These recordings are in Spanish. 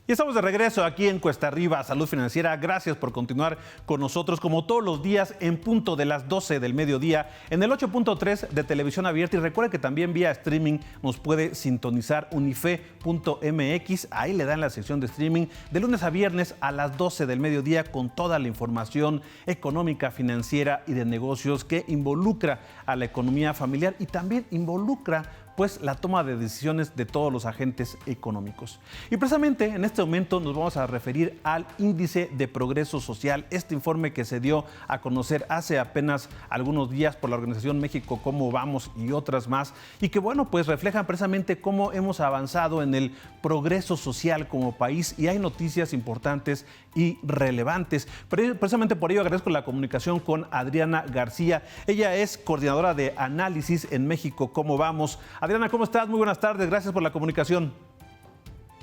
Y estamos de regreso aquí en Cuesta Arriba, Salud Financiera. Gracias por continuar con nosotros como todos los días en punto de las 12 del mediodía en el 8.3 de Televisión Abierta. Y recuerde que también vía streaming nos puede sintonizar unife.mx. Ahí le dan la sección de streaming de lunes a viernes a las 12 del mediodía con toda la información económica, financiera y de negocios que involucra a la economía familiar y también involucra pues la toma de decisiones de todos los agentes económicos. Y precisamente en este momento nos vamos a referir al Índice de Progreso Social, este informe que se dio a conocer hace apenas algunos días por la organización México Cómo Vamos y otras más, y que bueno, pues reflejan precisamente cómo hemos avanzado en el progreso social como país, y hay noticias importantes y relevantes. Precisamente por ello agradezco la comunicación con Adriana García. Ella es coordinadora de análisis en México Cómo Vamos. Adriana, ¿cómo estás? Muy buenas tardes, gracias por la comunicación.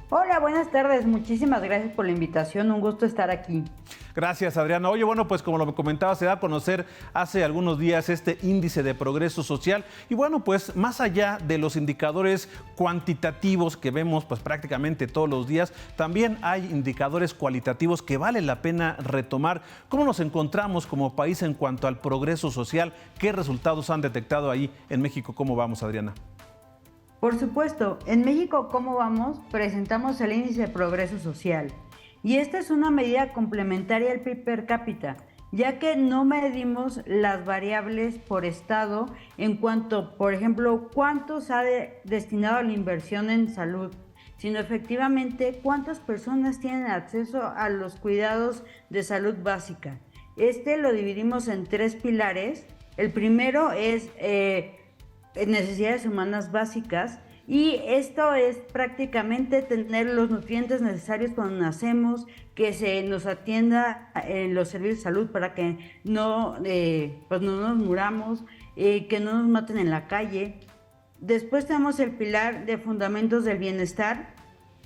Hola, buenas tardes, muchísimas gracias por la invitación, un gusto estar aquí. Gracias, Adriana. Oye, bueno, pues como lo comentaba, se da a conocer hace algunos días este índice de progreso social y bueno, pues más allá de los indicadores cuantitativos que vemos pues prácticamente todos los días, también hay indicadores cualitativos que vale la pena retomar. ¿Cómo nos encontramos como país en cuanto al progreso social? ¿Qué resultados han detectado ahí en México? ¿Cómo vamos, Adriana? Por supuesto, en México Cómo Vamos presentamos el índice de progreso social y esta es una medida complementaria al PIB per cápita, ya que no medimos las variables por estado en cuanto, por ejemplo, cuánto se ha destinado a la inversión en salud, sino efectivamente cuántas personas tienen acceso a los cuidados de salud básica. Este lo dividimos en 3 pilares. El primero es necesidades humanas básicas, y esto es prácticamente tener los nutrientes necesarios cuando nacemos, que se nos atienda en los servicios de salud para que no nos muramos, que no nos maten en la calle. Después tenemos el pilar de fundamentos del bienestar,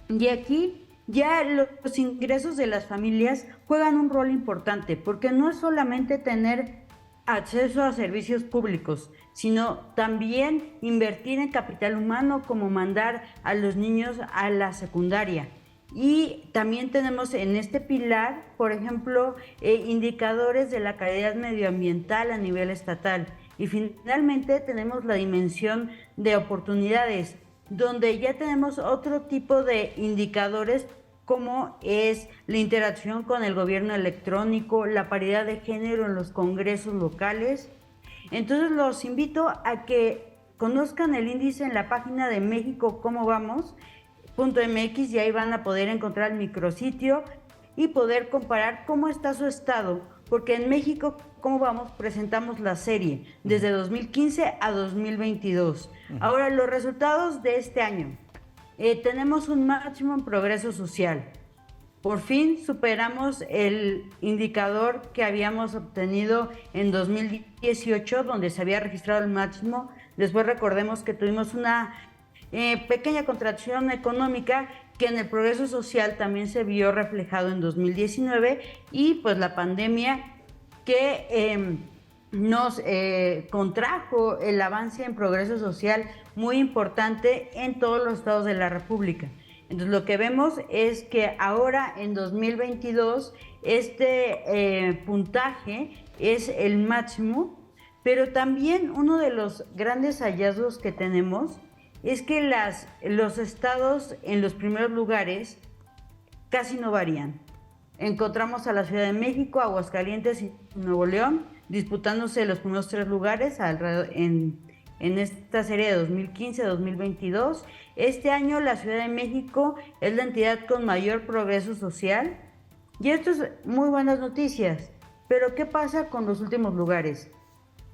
y aquí ya los ingresos de las familias juegan un rol importante, porque no es solamente tener acceso a servicios públicos, sino también invertir en capital humano, como mandar a los niños a la secundaria. Y también tenemos en este pilar, por ejemplo, indicadores de la calidad medioambiental a nivel estatal. Y finalmente tenemos la dimensión de oportunidades, donde ya tenemos otro tipo de indicadores, como es la interacción con el gobierno electrónico, la paridad de género en los congresos locales. Entonces los invito a que conozcan el índice en la página de México Cómo Vamos.mx, y ahí van a poder encontrar el micrositio y poder comparar cómo está su estado, porque en México Cómo Vamos presentamos la serie desde 2015 a 2022. Ahora, los resultados de este año. Tenemos un máximo en progreso social. Por fin superamos el indicador que habíamos obtenido en 2018, donde se había registrado el máximo. Después recordemos que tuvimos una pequeña contracción económica que en el progreso social también se vio reflejado en 2019, y pues la pandemia que nos contrajo el avance en progreso social muy importante en todos los estados de la República. Entonces lo que vemos es que ahora en 2022 este puntaje es el máximo, pero también uno de los grandes hallazgos que tenemos es que los estados en los primeros lugares casi no varían. Encontramos a la Ciudad de México, Aguascalientes y Nuevo León disputándose los primeros 3 lugares en esta serie de 2015-2022. Este año la Ciudad de México es la entidad con mayor progreso social, y esto es muy buenas noticias. Pero ¿qué pasa con los últimos lugares?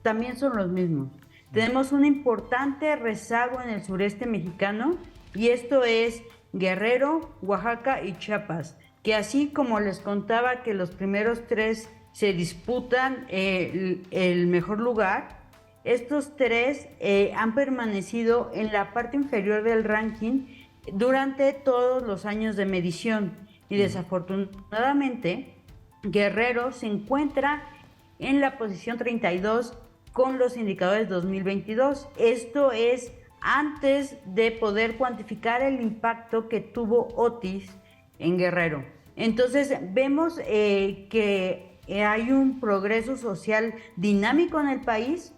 También son los mismos. Tenemos un importante rezago en el sureste mexicano, y esto es Guerrero, Oaxaca y Chiapas, que así como les contaba que los primeros 3 se disputan el mejor lugar, estos 3 han permanecido en la parte inferior del ranking durante todos los años de medición, y desafortunadamente Guerrero se encuentra en la posición 32 con los indicadores 2022. Esto es antes de poder cuantificar el impacto que tuvo Otis en Guerrero. Entonces vemos que hay un progreso social dinámico en el país,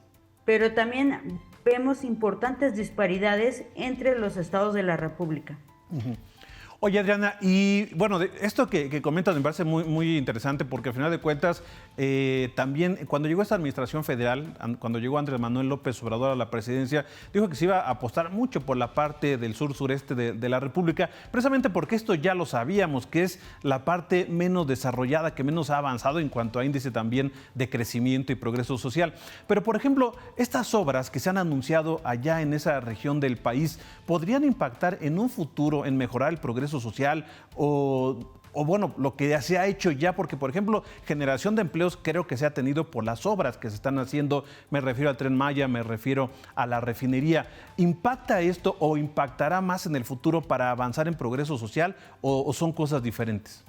pero también vemos importantes disparidades entre los estados de la República. Uh-huh. Oye, Adriana, y bueno, esto que comentas me parece muy interesante porque al final de cuentas, también cuando llegó esta administración federal, cuando llegó Andrés Manuel López Obrador a la presidencia, dijo que se iba a apostar mucho por la parte del sur-sureste de la República, precisamente porque esto ya lo sabíamos, que es la parte menos desarrollada, que menos ha avanzado en cuanto a índice también de crecimiento y progreso social. Pero, por ejemplo, estas obras que se han anunciado allá en esa región del país, ¿podrían impactar en un futuro en mejorar el progreso social o bueno, lo que se ha hecho ya? Porque, por ejemplo, generación de empleos creo que se ha tenido por las obras que se están haciendo. Me refiero al Tren Maya, me refiero a la refinería. ¿Impacta esto o impactará más en el futuro para avanzar en progreso social o son cosas diferentes?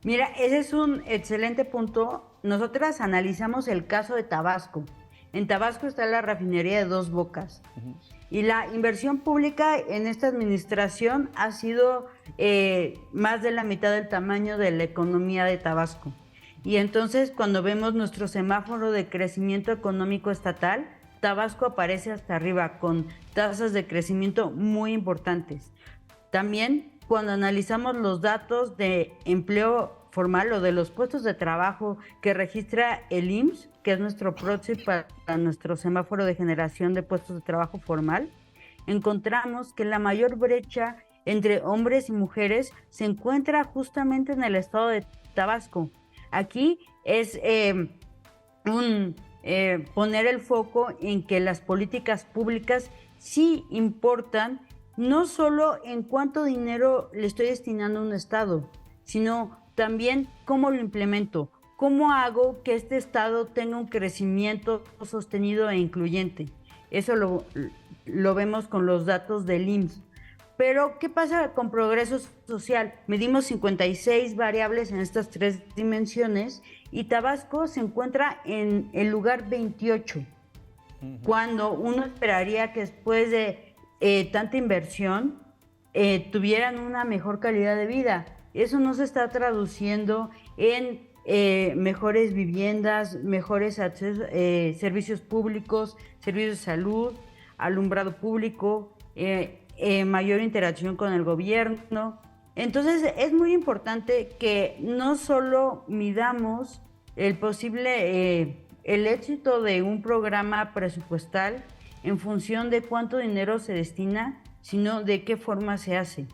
Mira, ese es un excelente punto. Nosotras analizamos el caso de Tabasco. En Tabasco está la refinería de Dos Bocas. Uh-huh. Y la inversión pública en esta administración ha sido más de la mitad del tamaño de la economía de Tabasco. Y entonces, cuando vemos nuestro semáforo de crecimiento económico estatal, Tabasco aparece hasta arriba con tasas de crecimiento muy importantes. También, cuando analizamos los datos de empleo formal o de los puestos de trabajo que registra el IMSS, que es nuestro proxy para nuestro semáforo de generación de puestos de trabajo formal, encontramos que la mayor brecha entre hombres y mujeres se encuentra justamente en el estado de Tabasco. Aquí es poner el foco en que las políticas públicas sí importan, no solo en cuánto dinero le estoy destinando a un estado, sino también cómo lo implemento, cómo hago que este estado tenga un crecimiento sostenido e incluyente. Eso lo vemos con los datos del IMSS. Pero, ¿qué pasa con progreso social? Medimos 56 variables en estas tres dimensiones y Tabasco se encuentra en el lugar 28, cuando uno esperaría que después de tanta inversión tuvieran una mejor calidad de vida. Eso no se está traduciendo en mejores viviendas, mejores servicios públicos, servicios de salud, alumbrado público, mayor interacción con el gobierno. Entonces es muy importante que no solo midamos el posible, el éxito de un programa presupuestal en función de cuánto dinero se destina, sino de qué forma se hace.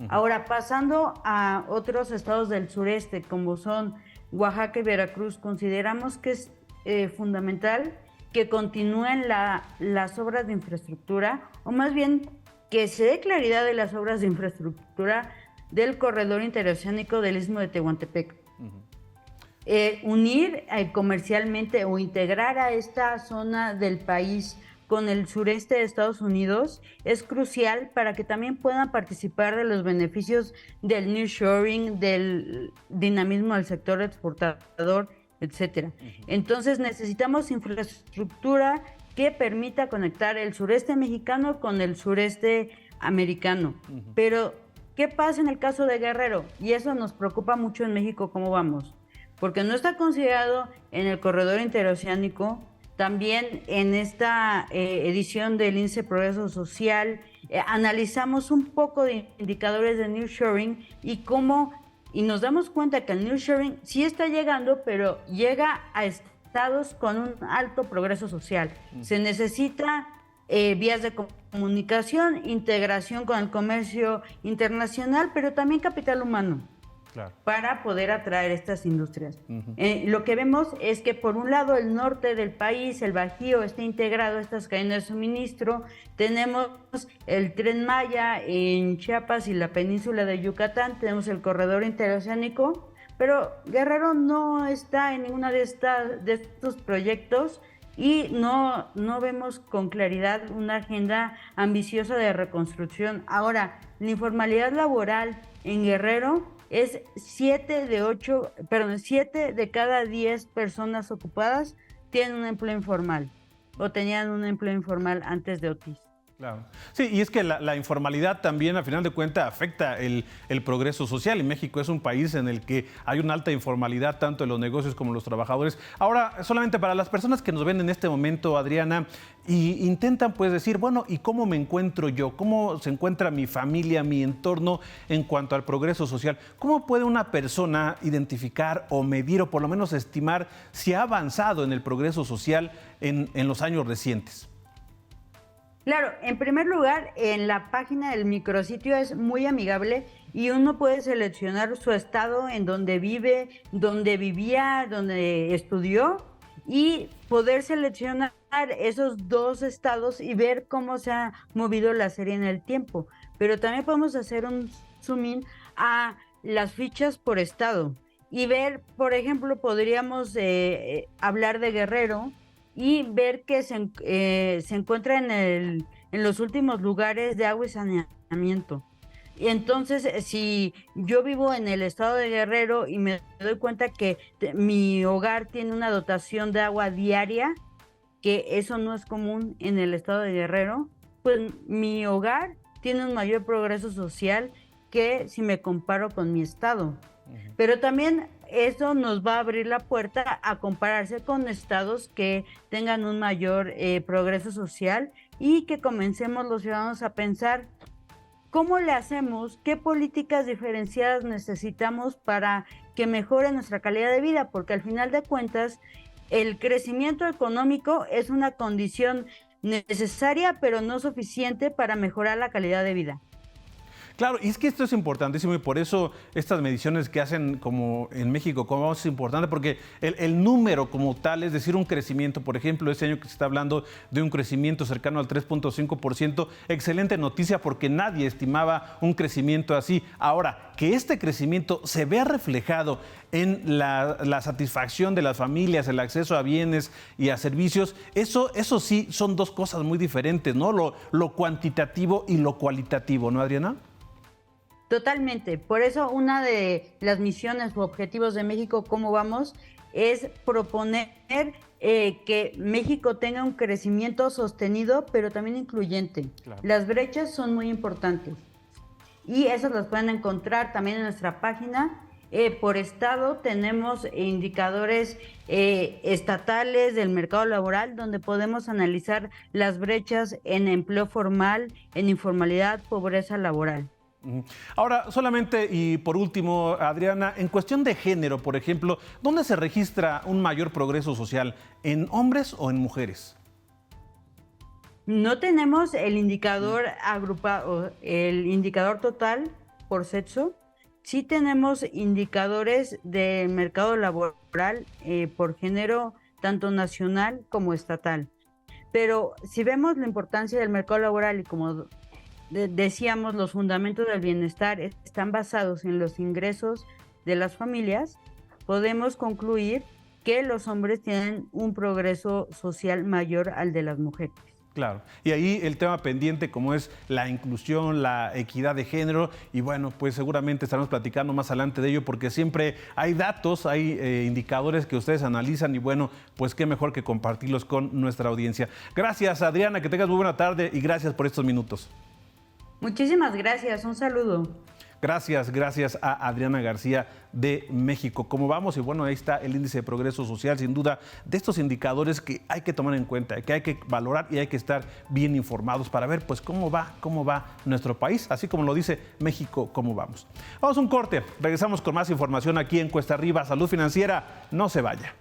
Ahora, pasando a otros estados del sureste, como son Oaxaca y Veracruz, consideramos que es fundamental que continúen las obras de infraestructura, o más bien que se dé claridad de las obras de infraestructura del corredor interoceánico del Istmo de Tehuantepec. Unir comercialmente o integrar a esta zona del país con el sureste de Estados Unidos es crucial para que también puedan participar de los beneficios del nearshoring, del dinamismo del sector exportador, etcétera. Entonces necesitamos infraestructura que permita conectar el sureste mexicano con el sureste americano. Pero, ¿qué pasa en el caso de Guerrero? Y eso nos preocupa mucho en México, ¿cómo vamos? Porque no está considerado en el corredor interoceánico. También en esta edición del Índice de Progreso Social analizamos un poco de indicadores de nearshoring y nos damos cuenta que el nearshoring sí está llegando, pero llega a estados con un alto progreso social. Se necesita vías de comunicación, integración con el comercio internacional, pero también capital humano. Claro. Para poder atraer estas industrias. Lo que vemos es que por un lado el norte del país, el Bajío, está integrado a estas cadenas de suministro. Tenemos el Tren Maya en Chiapas y la península de Yucatán, tenemos el corredor interoceánico, pero Guerrero no está en ninguna de estos proyectos y no vemos con claridad una agenda ambiciosa de reconstrucción. Ahora, la informalidad laboral en Guerrero es 7 de cada 10 personas ocupadas tienen un empleo informal o tenían un empleo informal antes de Otis. Claro. Sí, y es que la informalidad también, al final de cuentas, afecta el progreso social. Y México es un país en el que hay una alta informalidad, tanto en los negocios como en los trabajadores. Ahora, solamente para las personas que nos ven en este momento, Adriana, y intentan pues decir, bueno, ¿y cómo me encuentro yo? ¿Cómo se encuentra mi familia, mi entorno en cuanto al progreso social? ¿Cómo puede una persona identificar o medir o por lo menos estimar si ha avanzado en el progreso social en los años recientes? Claro, en primer lugar, en la página del micrositio es muy amigable y uno puede seleccionar su estado en donde vive, donde vivía, donde estudió y poder seleccionar esos dos estados y ver cómo se ha movido la serie en el tiempo. Pero también podemos hacer un zoom in a las fichas por estado y ver, por ejemplo, podríamos hablar de Guerrero y ver que se encuentra en los últimos lugares de agua y saneamiento. Y entonces, si yo vivo en el estado de Guerrero y me doy cuenta que mi hogar tiene una dotación de agua diaria, que eso no es común en el estado de Guerrero, pues mi hogar tiene un mayor progreso social que si me comparo con mi estado. Pero también eso nos va a abrir la puerta a compararse con estados que tengan un mayor progreso social y que comencemos los ciudadanos a pensar cómo le hacemos, qué políticas diferenciadas necesitamos para que mejore nuestra calidad de vida, porque al final de cuentas el crecimiento económico es una condición necesaria pero no suficiente para mejorar la calidad de vida. Claro, y es que esto es importantísimo y por eso estas mediciones que hacen como en México, como es importante, porque el número como tal, es decir, un crecimiento, por ejemplo, este año que se está hablando de un crecimiento cercano al 3.5%, excelente noticia porque nadie estimaba un crecimiento así. Ahora, que este crecimiento se vea reflejado en la satisfacción de las familias, el acceso a bienes y a servicios, eso sí son dos cosas muy diferentes, ¿no? Lo cuantitativo y lo cualitativo, ¿no, Adriana? Totalmente. Por eso una de las misiones u objetivos de México, ¿cómo vamos?, es proponer que México tenga un crecimiento sostenido, pero también incluyente. Claro. Las brechas son muy importantes y esas las pueden encontrar también en nuestra página. Por estado tenemos indicadores estatales del mercado laboral donde podemos analizar las brechas en empleo formal, en informalidad, pobreza laboral. Ahora, solamente y por último, Adriana, en cuestión de género, por ejemplo, ¿dónde se registra un mayor progreso social? ¿En hombres o en mujeres? No tenemos el indicador agrupado, el indicador total por sexo. Sí tenemos indicadores del mercado laboral por género, tanto nacional como estatal. Pero si vemos la importancia del mercado laboral y como decíamos, los fundamentos del bienestar están basados en los ingresos de las familias, podemos concluir que los hombres tienen un progreso social mayor al de las mujeres. Claro, y ahí el tema pendiente como es la inclusión, la equidad de género y bueno, pues seguramente estaremos platicando más adelante de ello porque siempre hay datos, hay indicadores que ustedes analizan y bueno, pues qué mejor que compartirlos con nuestra audiencia. Gracias, Adriana, que tengas muy buena tarde y gracias por estos minutos. Muchísimas gracias, un saludo. Gracias a Adriana García de México. ¿Cómo vamos? Y bueno, ahí está el índice de progreso social, sin duda, de estos indicadores que hay que tomar en cuenta, que hay que valorar y hay que estar bien informados para ver pues cómo va nuestro país, así como lo dice México, cómo vamos. Vamos a un corte, regresamos con más información aquí en Cuesta Arriba, Salud Financiera, no se vaya.